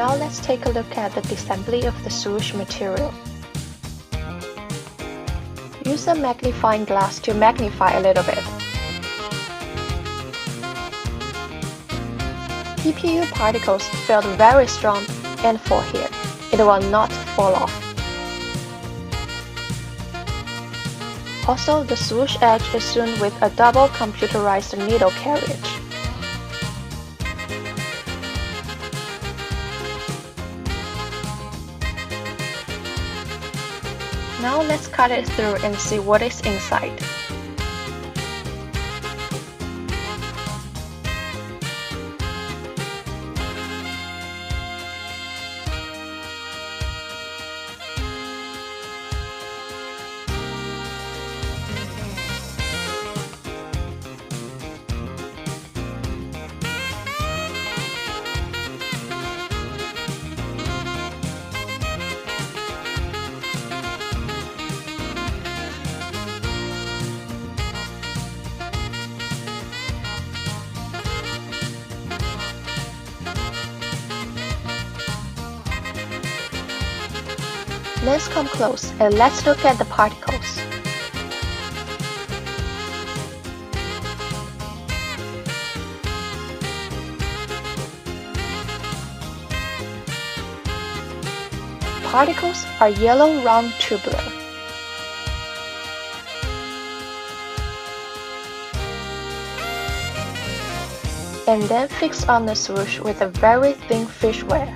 Now let's take a look at the disassembly of the swoosh material. Use a magnifying glass to magnify a little bit. TPU particles felt very strong and fall here. It will not fall off. Also, the swoosh edge is sewn with a double computerized needle carriage. Now let's cut it through and see what is inside. Let's come close and let's look at the particles. Particles are yellow round tubular. And then fixed on the swoosh with a very thin fish wire.